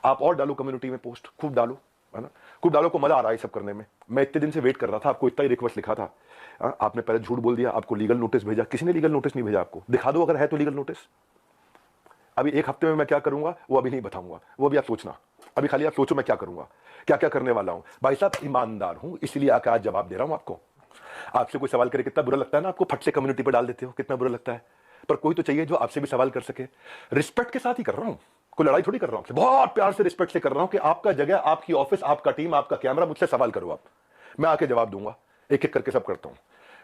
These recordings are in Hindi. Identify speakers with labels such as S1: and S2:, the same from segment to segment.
S1: आप और डालो कम्युनिटी में पोस्ट, खूब डालो, है ना, खूब डालो। को मजा आ रहा है सब करने में। मैं इतने दिन से वेट कर रहा था, आपको इतना ही रिक्वेस्ट लिखा था। आपने पहले झूठ बोल दिया, आपको लीगल नोटिस भेजा। किसी ने लीगल नोटिस नहीं भेजा आपको। दिखा दो अगर है तो लीगल नोटिस। अभी एक हफ्ते में मैं क्या करूंगा वो अभी नहीं बताऊंगा, वो भी आप सोचना। अभी खाली आप सोचो मैं क्या करूंगा, क्या क्या करने वाला हूं। भाई साहब ईमानदार हूं, इसलिए आकर आज जवाब दे रहा हूं आपको। आपसे कोई सवाल करे कितना बुरा लगता है ना, आपको फट से कम्युनिटी पर डाल देते हो, कितना बुरा लगता है। पर कोई तो चाहिए जो आपसे भी सवाल कर सके। रिस्पेक्ट के साथ ही कर रहा हूं, कोई लड़ाई थोड़ी कर रहा हूं, बहुत प्यार से रिस्पेक्ट से कर रहा हूं कि आपका जगह, आपकी ऑफिस, आपका टीम, आपका कैमरा, मुझसे सवाल करो आप, मैं आके जवाब दूंगा। एक एक करके सब करता हूं।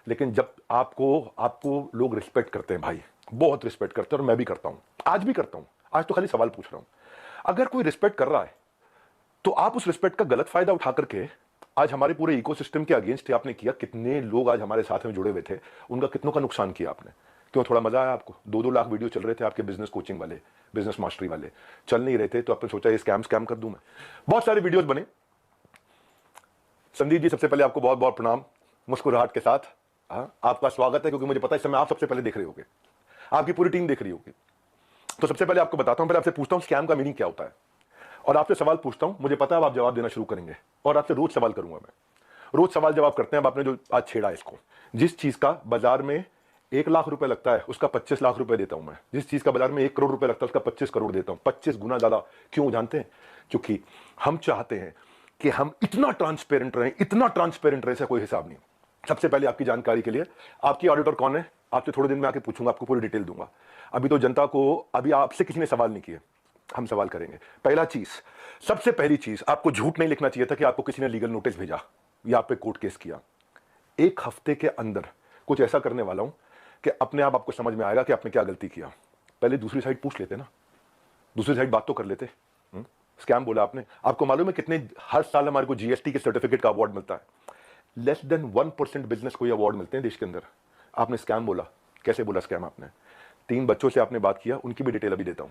S1: लेकिन जब आपको लोग रिस्पेक्ट करते हैं भाई, बहुत रिस्पेक्ट करते हैं, और मैं भी करता हूं, आज भी करता हूं। आज तो खाली सवाल पूछ रहा हूं। अगर कोई रिस्पेक्ट कर रहा है तो आप उस रिस्पेक्ट का गलत फायदा उठा करके आज हमारे पूरे इकोसिस्टम के अगेंस्ट आपने किया। कितने लोग आज हमारे साथ में जुड़े हुए थे, उनका कितनों का नुकसान किया आपने। क्यों, थोड़ा मजा आया आपको? 2-2 लाख वीडियो चल रहे थे आपके बिजनेस कोचिंग वाले, बिजनेस मास्टरी वाले, चल नहीं रहे थे तो आपने सोचा ये स्कैम कर दूं मैं। बहुत सारे वीडियोस बने। संदीप जी सबसे पहले आपको बहुत बहुत प्रणाम, मुस्कुराहट के साथ। आपका स्वागत है, क्योंकि मुझे पता है इस समय आप सबसे पहले देख रहे होगे, आपकी पूरी टीम देख रही होगी। तो सबसे पहले आपको बताता हूं, पहले आपसे पूछता हूं स्कैम का मीनिंग क्या होता है, और आपसे सवाल पूछता हूं। मुझे पता है आप जवाब देना शुरू करेंगे, और आपसे रोज सवाल करूंगा मैं। रोज सवाल जवाब करते हैं। अब आपने जो आज छेड़ा इसको, जिस चीज का बाजार में 1 लाख रुपए लगता है उसका 25 लाख रुपए देता हूं मैं। जिस चीज का बाजार में 1 करोड़ रुपए लगता है उसका 25 करोड़ देता हूं, 25 गुना ज्यादा। क्यों जानते हैं? क्योंकि हम चाहते हैं कि हम इतना ट्रांसपेरेंट रहें, इतना ट्रांसपेरेंट रहे, कोई हिसाब नहीं। सबसे पहले आपकी जानकारी के लिए, आपकी ऑडिटर कौन है आपसे थोड़े दिन में आके पूछूंगा, आपको पूरी डिटेल दूंगा। अभी तो जनता को, अभी आपसे किसी ने सवाल नहीं किए, हम सवाल करेंगे। पहला चीज, सबसे पहली चीज, आपको झूठ नहीं लिखना चाहिए था कि आपको किसी ने लीगल नोटिस भेजा या आप पे कोर्ट केस किया। 1 हफ्ते के अंदर कुछ ऐसा करने वाला हूं कि अपने आप आपको समझ में आएगा कि आपने क्या गलती किया। पहले दूसरी साइड पूछ लेते ना, दूसरी साइड बात तो कर लेते। स्कैम बोला आपने। आपको मालूम है कितने हर साल हमारे को जीएसटी के सर्टिफिकेट का अवार्ड मिलता है? लेस देन 1% बिजनेस को ये अवार्ड मिलते हैं देश के अंदर। आपने स्कैम बोला। कैसे बोला स्कैम आपने? 3 बच्चों से आपने बात किया, उनकी भी डिटेल अभी देता हूं।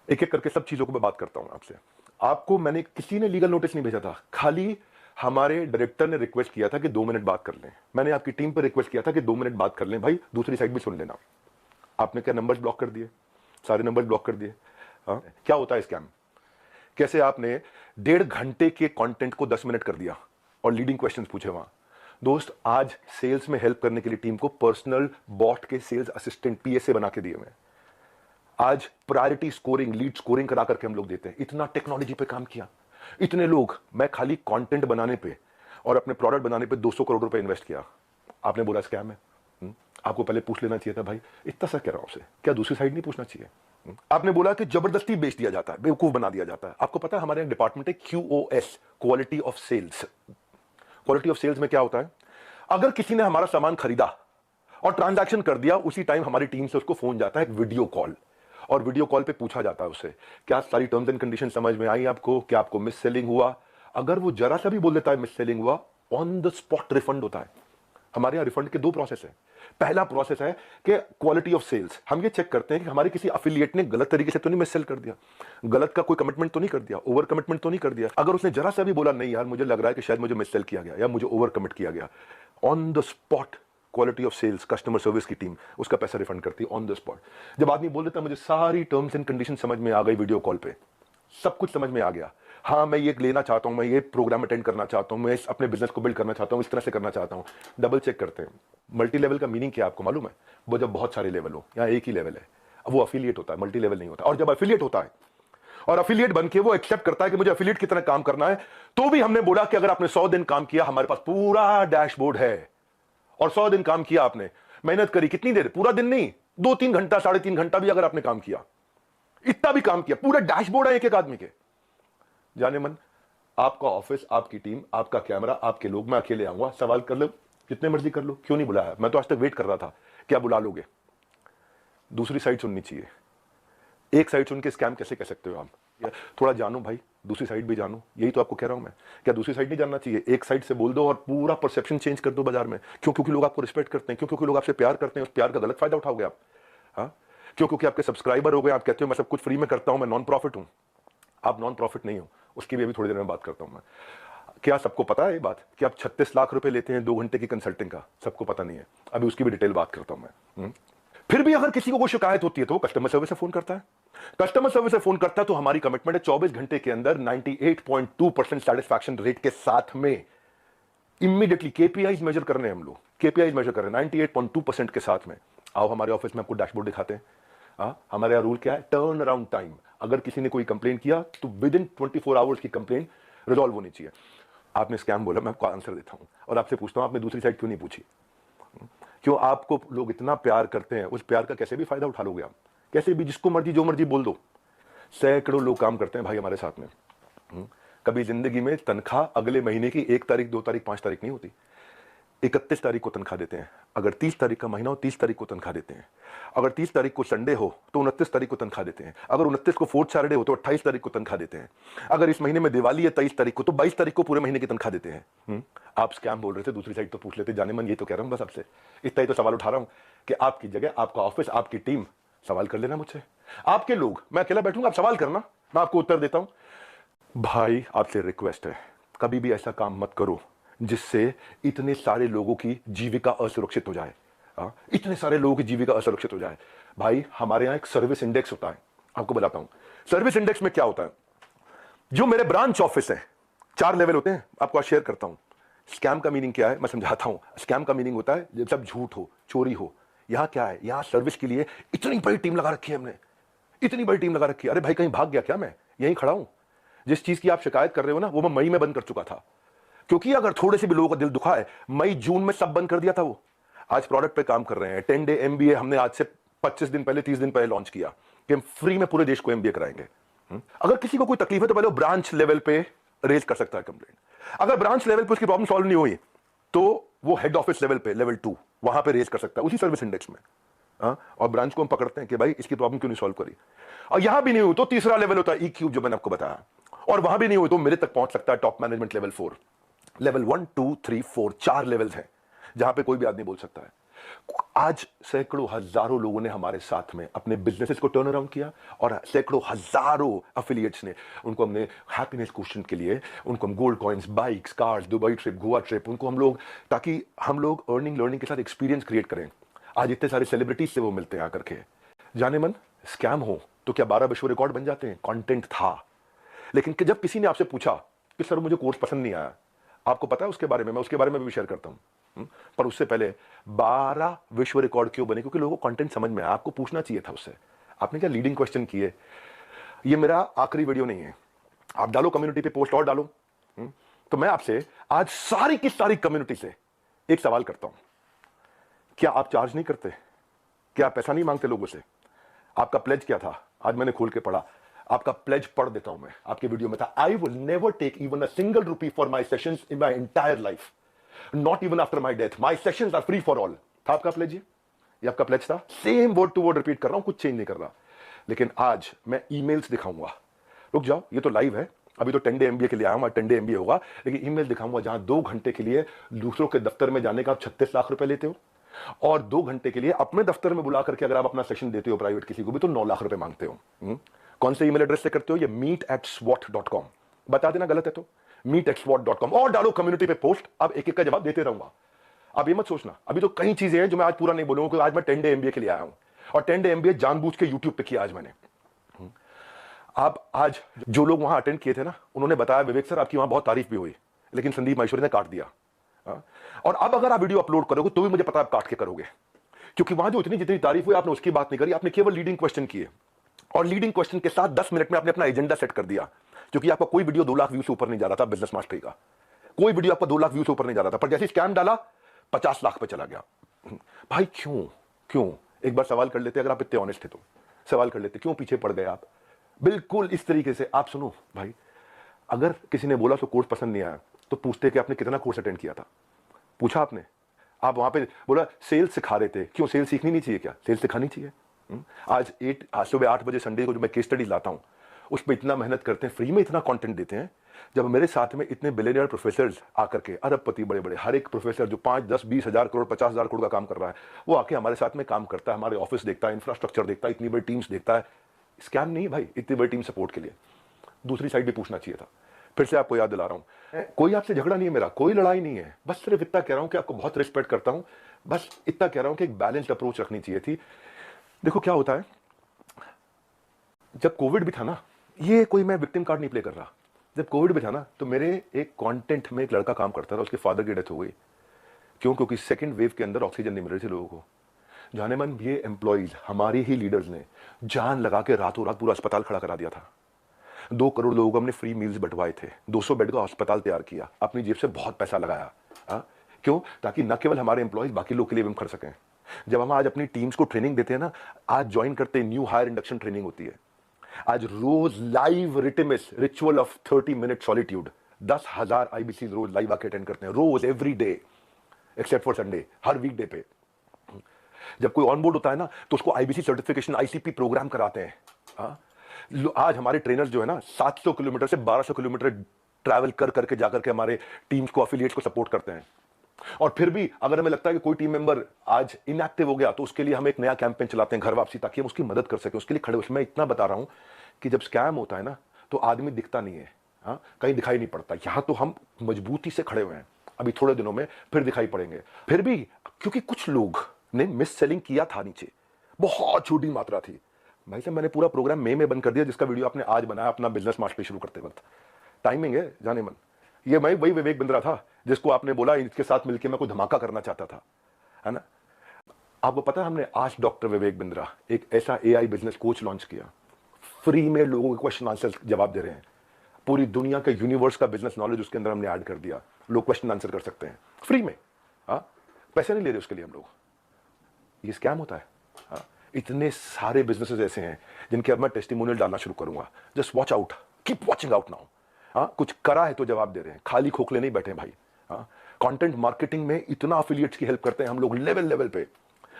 S1: एक एक करके सब चीजों को मैं बात करता हूं आपसे। आपको मैंने, किसी ने लीगल नोटिस नहीं भेजा था, खाली हमारे डायरेक्टर ने रिक्वेस्ट किया था कि 2 मिनट बात कर लें। मैंने आपकी टीम पर रिक्वेस्ट किया था कि 2 मिनट बात कर लें भाई, दूसरी साइड भी सुन लेना। आपने क्या नंबर्स ब्लॉक कर दिए, सारे नंबर्स ब्लॉक कर दिए। क्या होता है स्कैम? कैसे आपने 1.5 घंटे के कंटेंट को 10 मिनट कर दिया और लीडिंग क्वेश्चंस पूछे वहां। दोस्त, आज सेल्स में हेल्प करने के लिए टीम को पर्सनल बॉट के सेल्स असिस्टेंट, पीएसए बना के दिए मैं। आज प्रायोरिटी स्कोरिंग, लीड स्कोरिंग करा करके हम लोग देते हैं। इतना टेक्नोलॉजी पे काम किया, इतने लोग। मैं खाली कंटेंट बनाने पे और अपने प्रोडक्ट बनाने पे 200 करोड़ रुपए इन्वेस्ट किया। आपने बोला स्कैम है। आपको पहले पूछ लेना चाहिए था भाई, इतना सा कह रहा हूं आपसे, क्या दूसरी साइड नहीं पूछना चाहिए? आपने बोला कि जबरदस्ती बेच दिया जाता है, बेवकूफ बना दिया जाता है। आपको पता है हमारे डिपार्टमेंट है QoS, quality of sales. Quality of sales में क्या होता है? अगर किसी ने हमारा सामान खरीदा और ट्रांजैक्शन कर दिया, उसी टाइम हमारी टीम से उसको फोन जाता है, एक वीडियो कॉल, और वीडियो कॉल पे पूछा जाता है उससे, क्या सारी टर्म्स एंड कंडीशन समझ में आई आपको? क्या आपको मिस सेलिंग हुआ? अगर वो जरा सा भी बोल देता है मिस सेलिंग हुआ, ऑन द स्पॉट रिफंड होता है। हमारे यहां रिफंड के 2 प्रोसेस है। पहला प्रोसेस है कि क्वालिटी ऑफ सेल्स, हम ये चेक करते हैं कि हमारे किसी अफिलिएट ने गलत तरीके से तो नहीं मिस सेल कर दिया, गलत का कोई कमिटमेंट तो नहीं कर दिया, ओवर कमिटमेंट तो नहीं कर दिया। अगर उसने जरा सा भी बोला नहीं यार मुझे लग रहा है कि शायद मुझे मिस सेल किया गया या मुझे ओवर कमिट किया गया, on the spot quality of sales, customer service की टीम उसका पैसा रिफंड करती है ऑन द स्पॉट। जब आदमी बोल देता है मुझे सारी टर्म्स एंड कंडीशन समझ में आ गई, वीडियो कॉल पे सब कुछ समझ में आ गया, हाँ मैं ये लेना चाहता हूं, मैं ये प्रोग्राम अटेंड करना चाहता हूं, मैं अपने बिजनेस को बिल्ड करना चाहता हूं, इस तरह से करना चाहता हूं, डबल चेक करते हैं। मल्टी लेवल का मीनिंग क्या आपको मालूम है? वो जब बहुत सारे लेवल हो, यहाँ एक ही लेवल है, अब वो अफिलिएट होता है, मल्टी लेवल नहीं होता। और जब अफिलिएट होता है और अफिलिएट बन के वो एक्सेप्ट करता है कि मुझे अफिलिएट की तरह काम करना है, तो भी हमने बोला कि अगर आपने 100 दिन काम किया, हमारे पास पूरा डैशबोर्ड है। और 100 दिन काम किया आपने, मेहनत करी, कितनी देर? पूरा दिन नहीं, 2-3 घंटा, 3.5 घंटा भी अगर आपने काम किया, इतना भी काम किया, पूरा डैशबोर्ड है एक एक आदमी के। जाने मन, आपका ऑफिस, आपकी टीम, आपका कैमरा, आपके लोग, मैं अकेले आऊंगा, सवाल कर लो जितने मर्जी कर लो। क्यों नहीं बुलाया? मैं तो आज तक वेट कर रहा था, क्या बुला लोगे? दूसरी साइड सुननी चाहिए। एक साइड सुन के स्कैम कैसे कह सकते हो आप? थोड़ा जानो भाई, दूसरी साइड भी जानो, यही तो आपको कह रहा हूं मैं। क्या दूसरी साइड नहीं जानना चाहिए? एक साइड से बोल दो और पूरा परसेप्शन चेंज कर दो बाजार में। क्यों? क्योंकि लोग आपको रिस्पेक्ट करते हैं। क्यों? क्योंकि लोग आपसे प्यार करते हैं। उस प्यार का गलत फायदा उठाओगे आप? हाँ, क्यों? क्योंकि आपके सब्सक्राइबर हो गए, आप कहते हो मैं सब कुछ फ्री में करता हूं, मैं नॉन प्रॉफिट हूं। आप नॉन प्रॉफिट नहीं हो, उसकी भी अभी थोड़ी देर में बात करता हूं मैं। क्या सबको पता है ये बात कि आप 36 लाख रुपए लेते हैं 2 घंटे की कंसल्टिंग का? सबको पता नहीं है, अभी उसकी भी डिटेल बात करता हूं मैं। फिर भी अगर किसी को कोई शिकायत होती है तो वो कस्टमर सर्विस से फोन करता है। कस्टमर सर्विस से फोन करता है तो हमारी कमिटमेंट है 24 घंटे के अंदर 98.2% सेटिस्फैक्शन रेट के साथ में इमीडिएटली केपीआईज मेजर कर रहे हैं हम लोग, केपीआईज मेजर कर रहे हैं 98.2% के साथ में। आओ हमारे ऑफिस में आपको डैशबोर्ड दिखाते हैं। हमारे यहाँ रूल क्या है, टर्न अराउंड टाइम। अगर किसी ने कोई कंप्लेन किया तो विद इन 24 आवर्स की कंप्लेन रिजॉल्व होनी चाहिए। आपने स्कैम बोला, मैं आपको आंसर देता हूं और आपसे पूछता हूं आपने दूसरी साइड क्यों नहीं पूछी? क्यों आपको लोग इतना प्यार करते हैं, उस प्यार का कैसे भी फायदा उठा लोगे आप, कैसे भी जिसको मर्जी जो मर्जी बोल दो। सैकड़ों लोग काम करते हैं भाई हमारे साथ में। कभी जिंदगी में तनख्वाह अगले महीने की 1 तारीख 2 तारीख 5 तारीख नहीं होती, 31 तारीख को तनख्वाह देते हैं। अगर 30 तारीख का महीना हो 30 तारीख को तनख्वाह देते हैं। अगर 30 तारीख को संडे हो तो 29 तारीख को तनख्वाह देते हैं। अगर 29 को फोर्थ सैटरडे हो तो 28 तारीख को तनख्वाह देते हैं। अगर इस महीने में दिवाली है 23 तारीख को तो 22 तारीख को पूरे महीने की तनख्वाह देते हैं। आप स्कैम बोल रहे थे, दूसरी साइड तो पूछ लेते। जाने मन ये तो कह रहा हूं बस आपसे, इतना ही तो सवाल उठा रहा हूं कि आपकी जगह आपका ऑफिस, आपकी टीम सवाल कर लेना मुझसे। आपके लोग, मैं अकेला बैठूंगा, आप सवाल करना, मैं आपको उत्तर देता हूं। भाई आपसे रिक्वेस्ट है, कभी भी ऐसा काम मत करो जिससे इतने सारे लोगों की जीविका असुरक्षित हो जाए। इतने सारे लोगों की जीविका असुरक्षित हो जाए। भाई हमारे यहां एक सर्विस इंडेक्स होता है, आपको बताता हूं। सर्विस इंडेक्स में क्या होता है, जो मेरे ब्रांच ऑफिस है 4 लेवल होते हैं, आपको आज शेयर करता हूं। स्कैम का मीनिंग क्या है मैं समझाता हूं। स्कैम का मीनिंग होता है जब सब झूठ हो, चोरी हो। यहां क्या है, यहां सर्विस के लिए इतनी बड़ी टीम लगा रखी है हमने, इतनी बड़ी टीम लगा रखी है। अरे भाई कहीं भाग गया क्या, मैं यहीं खड़ा हूं। जिस चीज की आप शिकायत कर रहे हो ना, वो मैं मई में बंद कर चुका था, क्योंकि अगर थोड़े से भी लोगों का दिल दुखा है, मई जून में सब बंद कर दिया था। वो आज प्रोडक्ट पे काम कर रहे हैं। 10 डे एमबीए हमने आज से 25 दिन पहले 30 दिन पहले लॉन्च किया कि हम फ्री में पूरे देश को एमबीए कराएंगे। अगर किसी को कोई तकलीफ है तो पहले वो ब्रांच लेवल पे रेज कर सकता है कंप्लेंट। अगर ब्रांच लेवल पे उसकी प्रॉब्लम सॉल्व नहीं हुई तो वो हेड ऑफिस लेवल पे, लेवल 2, वहां पे रेज कर सकता है उसी सर्विस इंडेक्स में। और ब्रांच को हम पकड़ते हैं कि भाई इसकी प्रॉब्लम क्यों नहीं सॉल्व करी। और यहां भी नहीं हुई तो तीसरा लेवल होता है ई क्यूब, जो मैंने आपको बताया। और वहां भी नहीं हुई तो मेरे तक पहुंच सकता है top management level 4। Level 1 2 3 4 4 levels हैं जहां पे कोई भी आदमी बोल सकता है। आज सैकड़ों हजारों लोगों ने हमारे साथ में अपने बिजनेसेस को टर्न अराउंड किया, और सैकड़ों हजारों एफिलिएट्स ने, उनको हमने हैप्पीनेस क्वेश्चन के लिए, उनको हम gold coins, bikes, cars, Dubai trip, Goa trip, उनको हम लोग, ताकि हम लोग अर्निंग लर्निंग के साथ एक्सपीरियंस क्रिएट करें। आज इतने सारे सेलिब्रिटीज से वो मिलते हैं आकर के। जाने मन स्कैम हो तो क्या 12 विश्व रिकॉर्ड बन जाते हैं? कंटेंट था। लेकिन जब किसी ने आपसे पूछा कि सर मुझे कोर्स पसंद नहीं आया, आपको पता है उसके बारे में, मैं उसके बारे में भी शेयर करता हूं। पर उससे पहले 12 विश्व रिकॉर्ड क्यों बने? क्योंकि लोगों को कंटेंट समझ में आया। आपको पूछना चाहिए था उससे। आपने क्या लीडिंग क्वेश्चन किए। ये मेरा आखिरी वीडियो नहीं है, आप डालो कम्युनिटी पे पोस्ट और डालो। तो मैं आपसे आज सारी की सारी कम्युनिटी से एक सवाल करता हूं, क्या आप चार्ज नहीं करते? क्या आप पैसा नहीं मांगते लोगों से? आपका प्लेज क्या था? आज मैंने खोल के पढ़ा, आपका प्लेज पढ़ देता हूं मैं। आपके वीडियो में था, I will never take even a single rupee for my sessions in my entire life, not even after my death, my sessions are free for all. था आपका प्लेज? ये आपका प्लेज था। Same word to word repeat कर रहा हूं, कुछ चेंज नहीं कर रहा। लेकिन आज मैं ईमेल्स दिखाऊंगा। रुक जाओ, ये तो लाइव है, अभी तो 10 डे एमबीए के लिए आया हूं, 10 डे एमबीए होगा। लेकिन ईमेल दिखाऊंगा जहां 2 घंटे के लिए दूसरों के दफ्तर में जाने का आप 36 लाख रुपए लेते हो, और 2 घंटे के लिए अपने दफ्तर में बुला करके अगर आप अपना सेशन देते हो प्राइवेट किसी को भी तो 9 लाख रुपए मांगते हो। कौन से ईमेल एड्रेस से करते हो? ये meet@swat.com। बता देना गलत है तो meet@swat.com, और डालो कम्युनिटी पे पोस्ट। अब एक एक का जवाब देते रहूंगा। अब ये मत सोचना, अभी तो कई चीजें हैं जो मैं आज पूरा नहीं बोलूंगा, क्योंकि आज मैं 10 डे एमबीए के लिए आया हूं, और 10 डे एमबीए जानबूझ के यूट्यूब पे किया आज मैंने। आप आज जो लोग वहां अटेंड किए थे ना, उन्होंने बताया विवेक सर आपकी वहां बहुत तारीफ भी हुई, लेकिन संदीप माहेश्वरी ने काट दिया। और अब अगर आप वीडियो अपलोड करोगे तो भी मुझे पता है आप काट के करोगे, क्योंकि वहां जो इतनी जितनी तारीफ हुई आपने उसकी बात नहीं करी, आपने केवल लीडिंग क्वेश्चन किए, और लीडिंग क्वेश्चन के साथ 10 मिनट में आपने अपना एजेंडा सेट कर दिया। क्योंकि आपका कोई वीडियो 2 लाख व्यू से ऊपर नहीं जा रहा था बिजनेस मास्टरी का, कोई वीडियो आपका 2 लाख व्यू से ऊपर नहीं जा रहा था, पर जैसे स्कैम डाला 50 लाख पे चला गया। भाई क्यों क्यों? एक बार सवाल कर लेते, अगर आप इतने ऑनेस्ट थे तो सवाल कर लेते, क्यों पीछे पड़ गए आप? बिल्कुल इस तरीके से आप सुनो भाई, अगर किसी ने बोला तो कोर्स पसंद नहीं आया तो पूछते कि आपने कितना कोर्स अटेंड किया था, पूछा आपने? आप वहां पे बोला सेल्स सिखा रहे थे, क्यों सेल्स सीखनी नहीं चाहिए क्या? सेल्स सिखानी चाहिए। आज सुबह 8 बजे संडे को जो मैं केस स्टडी लाता हूं उस पर इतना मेहनत करते हैं, फ्री में इतना कंटेंट देते हैं। जब मेरे साथ में इतने बिलियनियर प्रोफेसर्स आकर के, अरबपति बड़े बड़े, हर एक प्रोफेसर जो 5 10 20 हजार करोड़ 50 हजार करोड़ का काम कर रहा है, वो आके हमारे साथ में काम करता है, हमारे ऑफिस देखता है, इंफ्रास्ट्रक्चर देखता है, इतनी बड़ी टीम्स देखता है। स्कैम नहीं है भाई, इतनी बड़ी टीम सपोर्ट के लिए। दूसरी साइड भी पूछना चाहिए था। फिर से आपको याद दिला रहा हूं, कोई आपसे झगड़ा नहीं है मेरा, कोई लड़ाई नहीं है, बस सिर्फ इतना कह रहा हूं कि आपको बहुत रिस्पेक्ट करता हूं, बस इतना कह रहा हूं कि एक बैलेंस्ड अप्रोच रखनी चाहिए थी। देखो क्या होता है, जब कोविड भी था ना, ये कोई मैं विक्टिम कार्ड नहीं प्ले कर रहा, जब कोविड भी था ना, तो मेरे एक कंटेंट में एक लड़का काम करता था, उसके फादर की डेथ हो गई। क्यों? क्योंकि सेकंड वेव के अंदर ऑक्सीजन नहीं मिल रही थी लोगों को। जाने मन ये एम्प्लॉइज, हमारे ही लीडर्स ने जान लगा के रातों रात पूरा अस्पताल खड़ा करा दिया था। 2 करोड़ लोगों को हमने फ्री मील्स बंटवाए थे, 200 बेड का अस्पताल तैयार किया, अपनी जेब से बहुत पैसा लगाया। क्यों? ताकि न केवल हमारे एम्प्लॉइज, बाकी लोग के लिए भी हम कर सकें। जब हम आज अपनी टीम्स को ट्रेनिंग देते हैं ना, आज ज्वाइन करते हैं, न्यू हायर इंडक्शन ट्रेनिंग होती है, आज रोज लाइव रिटिमिस ritual of 30 minute solitude, 10,000 IBC रोज लाइव आके अटेंड करते हैं, रोज, every day except for Sunday, हर वीक डे पे। जब कोई ऑन बोर्ड होता है ना, तो उसको आईबीसी सर्टिफिकेशन, आईसीपी प्रोग्राम कराते हैं। आज हमारे ट्रेनर्स जो है ना, 700 किलोमीटर से 1200 किलोमीटर ट्रैवल कर करके जाकर के हमारे टीम्स को, अफिलिएट्स को सपोर्ट करते हैं। और फिर भी अगर हमें लगता है कि कोई टीम मेंबर आज इनएक्टिव हो गया, तो उसके लिए हम एक नया कैंपेन चलाते हैं, घर वापसी, ताकि हम उसकी मदद कर सकें, उसके लिए खड़े। मैं इतना बता रहा हूं कि जब स्कैम होता है ना, तो आदमी दिखता नहीं है, कहीं दिखाई नहीं पड़ता। यहां तो हम मजबूती से खड़े हुए हैं, अभी थोड़े दिनों में फिर दिखाई पड़ेंगे। फिर भी क्योंकि कुछ लोग ने मिस सेलिंग किया था, नीचे बहुत छोटी मात्रा थी। भाई साहब, मैंने पूरा प्रोग्राम मई में बंद कर दिया, जिसका वीडियो आपने आज बनाया अपना बिजनेस मास्टरी शुरू करते वक्त। टाइमिंग है जाने मन। ये मैं वही विवेक बिंद्रा था जिसको आपने बोला इसके साथ मिलकर मैं कोई धमाका करना चाहता था, है ना। आपको पता है, हमने आज डॉक्टर विवेक बिंद्रा एक ऐसा एआई बिजनेस कोच लॉन्च किया, फ्री में लोगों के क्वेश्चन आंसर जवाब दे रहे हैं। पूरी दुनिया के यूनिवर्स का बिजनेस नॉलेज उसके अंदर हमने ऐड कर दिया, लोग क्वेश्चन आंसर कर सकते हैं फ्री में। पैसे नहीं ले रहे उसके लिए हम लोग। ये स्कैम होता है। इतने सारे बिजनेसेस ऐसे हैं जिनके अब मैं टेस्टिमोनियल डालना शुरू करूंगा। Just watch out, keep watching out now. कुछ करा है तो जवाब दे रहे हैं, खाली खोखले नहीं बैठे भाई। कंटेंट मार्केटिंग में इतना एफिलिएट्स की हेल्प करते हैं हम लोग, लेवल पे।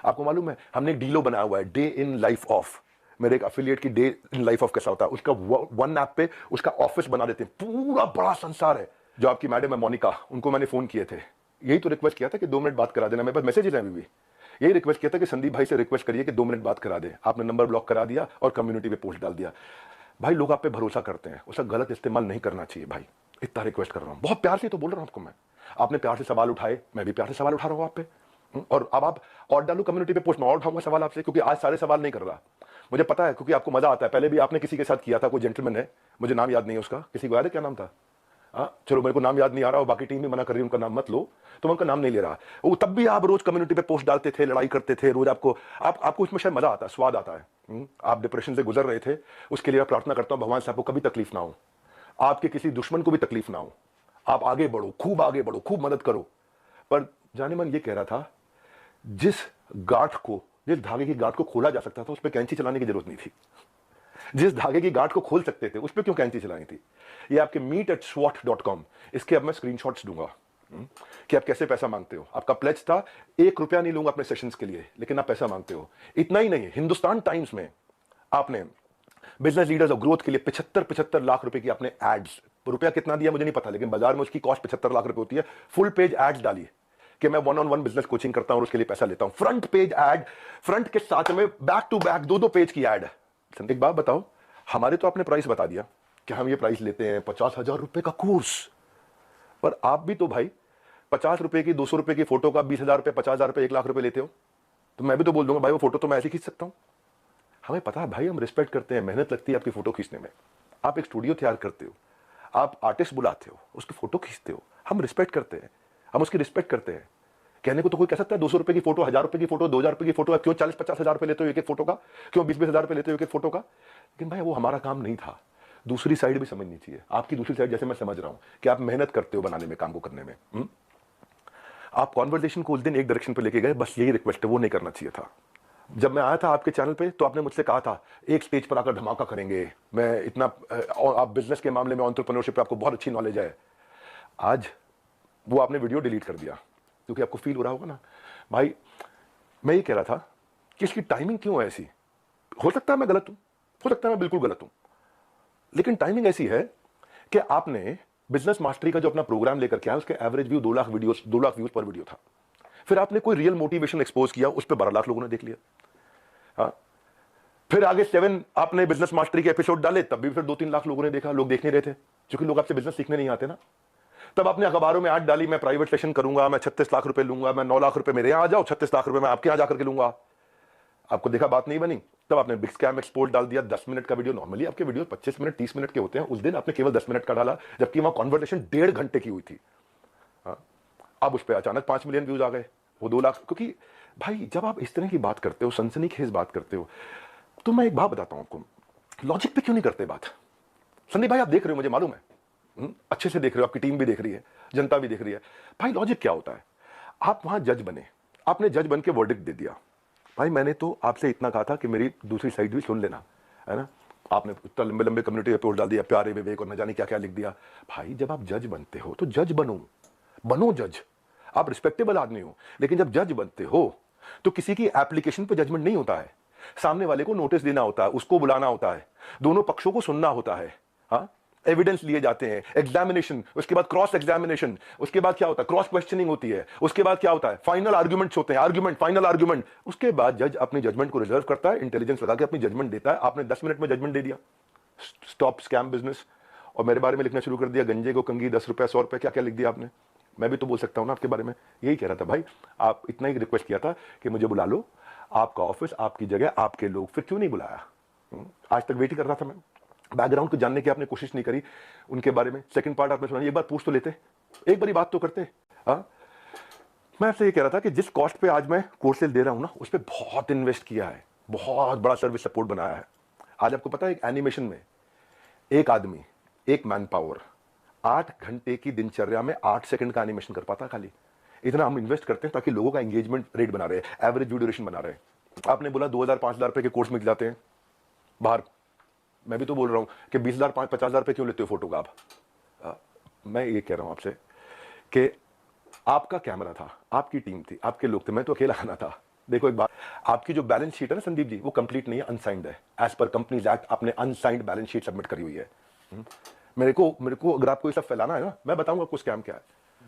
S1: आपको मालूम है, हमने एक डीलो बनाया हुआ है, डे इन लाइफ ऑफ। मेरे एक एफिलिएट की डे इन लाइफ ऑफ कैसा होता है, उसका वन ऐप पे उसका ऑफिस बना देते हैं, पूरा बड़ा संसार है। जो आपकी मैडम है मोनिका, उनको मैंने फोन किए थे, यही तो रिक्वेस्ट किया था कि 2 मिनट बात करा देना। मेरे पास मैसेज है अभी भी, यही रिक्वेस्ट किया था कि संदीप भाई से रिक्वेस्ट करिए कि 2 मिनट बात करा दे। आपने नंबर ब्लॉक करा दिया और कम्युनिटी पे पोस्ट डाल दिया। भाई लोग आप पे भरोसा करते हैं, उसका गलत इस्तेमाल नहीं करना चाहिए भाई। इतना रिक्वेस्ट कर रहा हूं, बहुत प्यार से तो बोल रहा हूं आपको मैं। आपने प्यार से सवाल उठाए, मैं भी प्यार से सवाल उठा रहा हूं आप पे। और अब आप और डालो कम्युनिटी पे पोस्ट, मैं और उठाऊंगा सवाल आपसे, क्योंकि आज सारे सवाल नहीं कर रहा। मुझे पता है, क्योंकि आपको मजा आता है। पहले भी आपने किसी के साथ किया था, कोई जेंटलमैन है, मुझे नाम याद नहीं है उसका, किसी को याद है क्या नाम था? चलो मेरे को नाम याद नहीं आ रहा, और बाकी टीम भी मना कर रही है उनका नाम मत लो, तो मैं उनका नाम नहीं ले रहा। वो तब भी आप रोज कम्युनिटी पे पोस्ट डालते थे, लड़ाई करते थे रोज। आपको इसमें शायद मजा आता है, स्वाद आता है। आप डिप्रेशन से गुजर रहे थे, उसके लिए मैं प्रार्थना करता हूं भगवान से आपको कभी तकलीफ ना हो, आपके किसी दुश्मन को भी तकलीफ ना हो। आप आगे बढ़ो, खूब आगे बढ़ो, खूब मदद करो। पर जाने मन ये कह रहा था, जिस धागे की गांठ को खोला जा सकता था, उस पर कैंची चलाने की जरूरत नहीं थी। जिस धागे की गांठ को खोल सकते थे, उस पर क्यों कैंची चलानी थी? ये आपके meet@swat.com, इसके अब मैं स्क्रीनशॉट्स दूंगा कि आप कैसे पैसा मांगते हो। आपका प्लेज था 1 रुपया नहीं लूंगा अपने सेशंस के लिए, लेकिन आप पैसा मांगते हो। इतना ही नहीं, हिंदुस्तान टाइम्स में आपने बिजनेस लीडर्स और ग्रोथ के लिए 75 लाख रुपए की आपने एड्स, रुपया कितना दिया मुझे नहीं पता, लेकिन बाजार में उसकी कॉस्ट 75 लाख रुपए होती है। फुल पेज एड्स डाली कि मैं 1-on-1 बिजनेस कोचिंग करता हूं और उसके लिए पैसा लेता हूं। फ्रंट पेज एड, फ्रंट के साथ में बैक टू बैक 2-2 पेज की एड। एक बात बताओ, हमारे तो आपने प्राइस बता दिया कि हम ये प्राइस लेते हैं 50,000 रुपए का कोर्स, पर आप भी तो भाई 50 रुपए की, 200 रुपए की फोटो का 20,000 रुपए, 50,000 रुपए, 1 लाख रुपए लेते हो। तो मैं भी तो बोल दूंगा भाई वो फोटो तो मैं ऐसे खींच सकता हूं। हमें पता है भाई, हम रिस्पेक्ट करते हैं, मेहनत लगती है आपकी फोटो खींचने में। आप एक स्टूडियो तैयार करते हो, आप आर्टिस्ट बुलाते हो, उसकी फोटो खींचते हो, हम रिस्पेक्ट करते हैं, हम उसकी रिस्पेक्ट करते हैं। कहने को तो कोई कह सकता है 200 रुपए की फोटो, 1,000 रुपए की फोटो, 2,000 रुपए की फोटो, क्यों 40-50 हजार रुपए लेते हो एक फोटो का, क्यों 20-20 हजार रुपए लेते हो एक फोटो का? लेकिन भाई वो हमारा काम नहीं था। दूसरी साइड भी समझनी चाहिए, आपकी दूसरी साइड जैसे मैं समझ रहा हूं कि आप मेहनत करते हो बनाने में, काम को करने में। आप कॉन्वर्सेशन को उस दिन एक डायरेक्शन पे लेके गए, बस यही रिक्वेस्ट है, वो नहीं करना चाहिए था। जब मैं आया था आपके चैनल पे, तो आपने मुझसे कहा था एक स्टेज पर आकर धमाका करेंगे, मैं इतना, और आप बिजनेस के मामले में, एंटरप्रेन्योरशिप पे आपको बहुत अच्छी नॉलेज है। आज वो आपने वीडियो डिलीट कर दिया, क्योंकि आपको फील हो रहा होगा ना भाई। मैं ये कह रहा था कि इसकी टाइमिंग क्यों है ऐसी? हो सकता है मैं गलत हूं, हो सकता है मैं बिल्कुल गलत हूं, लेकिन टाइमिंग ऐसी है कि आपने बिजनेस मास्टरी का जो अपना प्रोग्राम लेकर के आया, उसके एवरेज व्यू 2 लाख व्यूज पर वीडियो था। फिर आपने कोई रियल मोटिवेशन एक्सपोज किया, उस पर 12 लाख लोगों ने देख लिया। फिर आगे 7 आपने बिजनेस मास्टरी के एपिसोड डाले, तब भी फिर 2-3 लाख लोगों ने देखा। लोग देख नहीं रहे थे, क्योंकि लोग आपसे बिजनेस सीखने नहीं आते ना। तब आपने अखबारों में ऐड डाली, मैं प्राइवेट सेशन करूंगा, मैं 36 लाख रुपए लूंगा, मैं 9 लाख रुपए मेरे यहां आ जाओ, 36 लाख रुपए मैं आपके यहां जाकर के लूंगा। आपको देखा बात नहीं बनी, तब आपने बिग स्कैम एक्सपोर्ट डाल दिया, 10 मिनट का वीडियो। नॉर्मली आपके वीडियो 25 मिनट 30 मिनट के होते हैं, उस दिन आपने केवल 10 मिनट का डाला, जबकि वहां कॉन्वर्सेशन 1.5 घंटे की हुई थी। हाँ, अब उस पर अचानक 5 मिलियन व्यूज आ गए, वो 2 लाख। क्योंकि भाई जब आप इस तरह की बात करते हो, सनसनीखेज बात करते हो, तो मैं एक बात बताता हूं आपको, लॉजिक पे क्यों नहीं करते बात? संदीप भाई आप देख रहे हो, मुझे मालूम है, अच्छे से देख रहे हो, आपकी टीम भी देख रही है, जनता भी देख रही है। भाई लॉजिक क्या होता है? आप वहां जज बने, आपने जज बन के वर्डिक्ट दे दिया। भाई मैंने तो आपसे इतना कहा था कि मेरी दूसरी साइड भी सुन लेना, है ना? आपने इतना लंबे लंबे कम्युनिटी रिपोर्ट डाल दिया, प्यारे विवेक और न जाने क्या क्या लिख दिया। भाई जब आप जज बनते हो तो जज बनो जज। आप रिस्पेक्टेबल आदमी हो, लेकिन जब जज बनते हो तो किसी की एप्लीकेशन पे जजमेंट नहीं होता है। सामने वाले को नोटिस देना होता है, उसको बुलाना होता है, दोनों पक्षों को सुनना होता है। हाँ, एविडेंस लिए जाते हैं, एग्जामिनेशन, उसके बाद क्रॉस एग्जामिनेशन, उसके बाद क्या होता है, क्रॉस क्वेश्चनिंग होती है, उसके बाद क्या होता है, फाइनल आर्गुमेंट्स होते हैं, आर्गुमेंट, फाइनल आर्गुमेंट। उसके बाद जज अपनी जजमेंट को रिजर्व करता है, इंटेलिजेंस लगा के अपनी जजमेंट देता है। आपने 10 मिनट में जजमेंट दे दिया, स्टॉप स्कैम बिजनेस, और मेरे बारे में लिखना शुरू कर दिया, गंजे को कंगी, 10 रुपए 100 रुपए, क्या क्या लिख दिया आपने। मैं भी तो बोल सकता हूं ना आपके बारे में। यही कह रहा था भाई, आप इतना ही रिक्वेस्ट किया था कि मुझे बुला लो, आपका ऑफिस, आपकी जगह, आपके लोग, फिर क्यों नहीं बुलाया? आज तक वेट ही कर रहा था मैं। बैकग्राउंड को जानने की आपने कोशिश नहीं करी उनके बारे में। सेकंड पार्ट आपने सुना, एक बार पूछ तो लेते, एक बारी बात तो करते। हाँ, मैं आपसे ये कह रहा था कि जिस कॉस्ट पे आज मैं कोर्सेज दे रहा हूं ना, उस पर बहुत इन्वेस्ट किया है, बहुत बड़ा सर्विस सपोर्ट बनाया है। आज आपको पता है, एक एनिमेशन में एक आदमी, एक मैन पावर 8 घंटे की दिनचर्या में 8 सेकंड का एनिमेशन कर पाता खाली। इतना हम इन्वेस्ट करते हैं ताकि लोगों का एंगेजमेंट रेट बना रहे, एवरेज व्यू ड्यूरेशन बना रहे। आपने बोला 2,000-5,000 रुपए के कोर्स मिल जाते हैं बाहर। मैं भी तो बोल रहा हूं कि 20,000-50,000 रुपए क्यों लेते हो फोटो का आप? मैं ये कह रहा हूं आपसे कि आपका कैमरा था, आपकी टीम थी, आपके लोग थे, मैं तो अकेला आना था। देखो एक बात, आपकी जो बैलेंस शीट है ना संदीप जी, वो कंप्लीट नहीं है, अनसाइंड है। एज पर कंपनीज एक्ट आपने अनसाइंड बैलेंस शीट सबमिट करी हुई है। मेरे को अगर आपको ये सब फैलाना है ना, मैं बताऊंगा आपको स्कैम क्या है,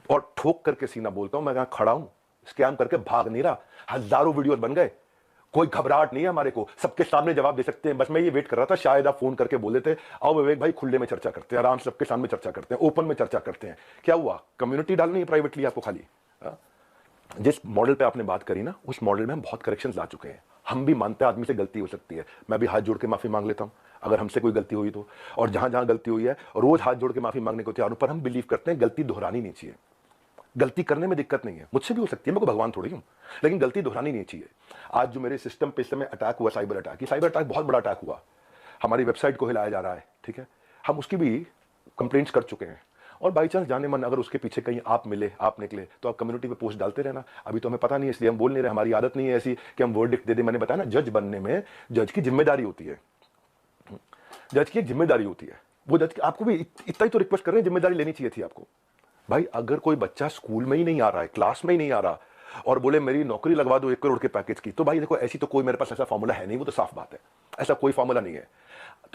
S1: और ठोक करके सीना बोलता हूं, मैं यहां खड़ा हूं, स्कैम करके भाग नहीं रहा। हजारों वीडियो बन गए, कोई घबराहट नहीं है हमारे को, सबके सामने जवाब दे सकते हैं। बस मैं ये वेट कर रहा था, शायद आप फोन करके बोल देते, आओ विवेक भाई खुले में चर्चा करते हैं, आराम से सबके सामने चर्चा करते हैं, ओपन में चर्चा करते हैं। क्या हुआ, कम्युनिटी डालनी है प्राइवेटली आपको खाली? जिस मॉडल पे आपने बात करी ना, उस मॉडल में हम बहुत करेक्शंस ला चुके हैं। हम भी मानते हैं आदमी से गलती हो सकती है, मैं भी हाथ जोड़ के माफी मांग लेता हूं अगर हमसे कोई गलती हुई तो। और जहां जहां गलती हुई है, रोज हाथ जोड़ के माफी मांगने को तैयार हूं, पर हम बिलीव करते हैं गलती दोहरानी नहीं चाहिए। गलती करने में दिक्कत नहीं है, मुझसे भी हो सकती है, मैं कोई भगवान थोड़ी हूं, लेकिन गलती दोहरानी नहीं चाहिए। आज जो मेरे सिस्टम पे इस समय अटैक हुआ, साइबर अटैक, ये साइबर अटैक बहुत बड़ा अटैक हुआ, हमारी वेबसाइट को हिलाया जा रहा है, ठीक है, हम उसकी भी कंप्लेंट्स कर चुके हैं। और बाई चांस जाने मन अगर उसके पीछे कहीं आप मिले, आप निकले, तो आप कम्युनिटी पे पोस्ट डालते रहना। अभी तो हमें पता नहीं है, इसलिए हम बोल नहीं रहे, हमारी आदत नहीं है ऐसी कि हम वर्डिक्ट दे दें। मैंने बताया ना, जज बनने में जज की जिम्मेदारी होती है, जज की एक जिम्मेदारी होती है। वो जज आपको भी इतना ही तो रिक्वेस्ट कर रहे हैं, जिम्मेदारी लेनी चाहिए थी आपको। भाई अगर कोई बच्चा स्कूल में ही नहीं आ रहा है, क्लास में ही नहीं आ रहा, और बोले मेरी नौकरी लगवा दो 1 करोड़ के पैकेज की, तो भाई देखो ऐसी तो कोई मेरे पास ऐसा फॉर्मूला है नहीं, वो तो साफ बात है, ऐसा कोई फॉर्मूला नहीं है।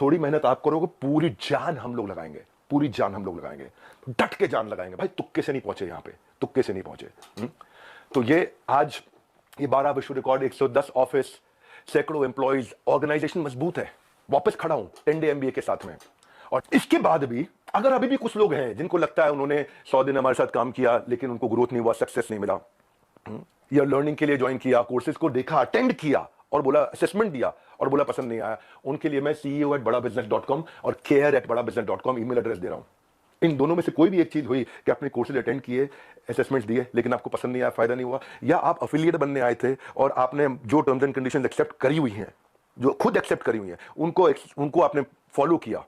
S1: थोड़ी मेहनत आप करोगे, पूरी जान हम लोग लगाएंगे, पूरी जान हम लोग लगाएंगे, डट के जान लगाएंगे। भाई तुक्के से नहीं पहुंचे यहाँ पे, तुक्के से नहीं पहुंचे। तो ये आज ये 12 विश्व रिकॉर्ड, 110 ऑफिस, सैकड़ों एम्प्लॉइज, ऑर्गेनाइजेशन मजबूत है, वापस खड़ा हूं 10 डे MBA के साथ में। और इसके बाद भी अगर अभी भी कुछ लोग हैं जिनको लगता है उन्होंने 100 दिन हमारे साथ काम किया लेकिन उनको ग्रोथ नहीं हुआ, सक्सेस नहीं मिला, या लर्निंग के लिए ज्वाइन किया, कोर्सेज को देखा, अटेंड किया और बोला, असेसमेंट दिया और बोला पसंद नहीं आया, उनके लिए मैं CEO@badabusiness.com और care@badabusiness.com ईमेल एड्रेस दे रहा हूं। इन दोनों में से कोई भी एक चीज हुई कि आपने कोर्सेज अटेंड किए, असेसमेंट्स दिए, लेकिन आपको पसंद नहीं आया, फायदा नहीं हुआ, या आप अफिलिएट बनने आए थे और आपने जो टर्म्स एंड कंडीशंस एक्सेप्ट करी हुई हैं, जो खुद एक्सेप्ट करी हुई हैं, उनको आपने फॉलो किया,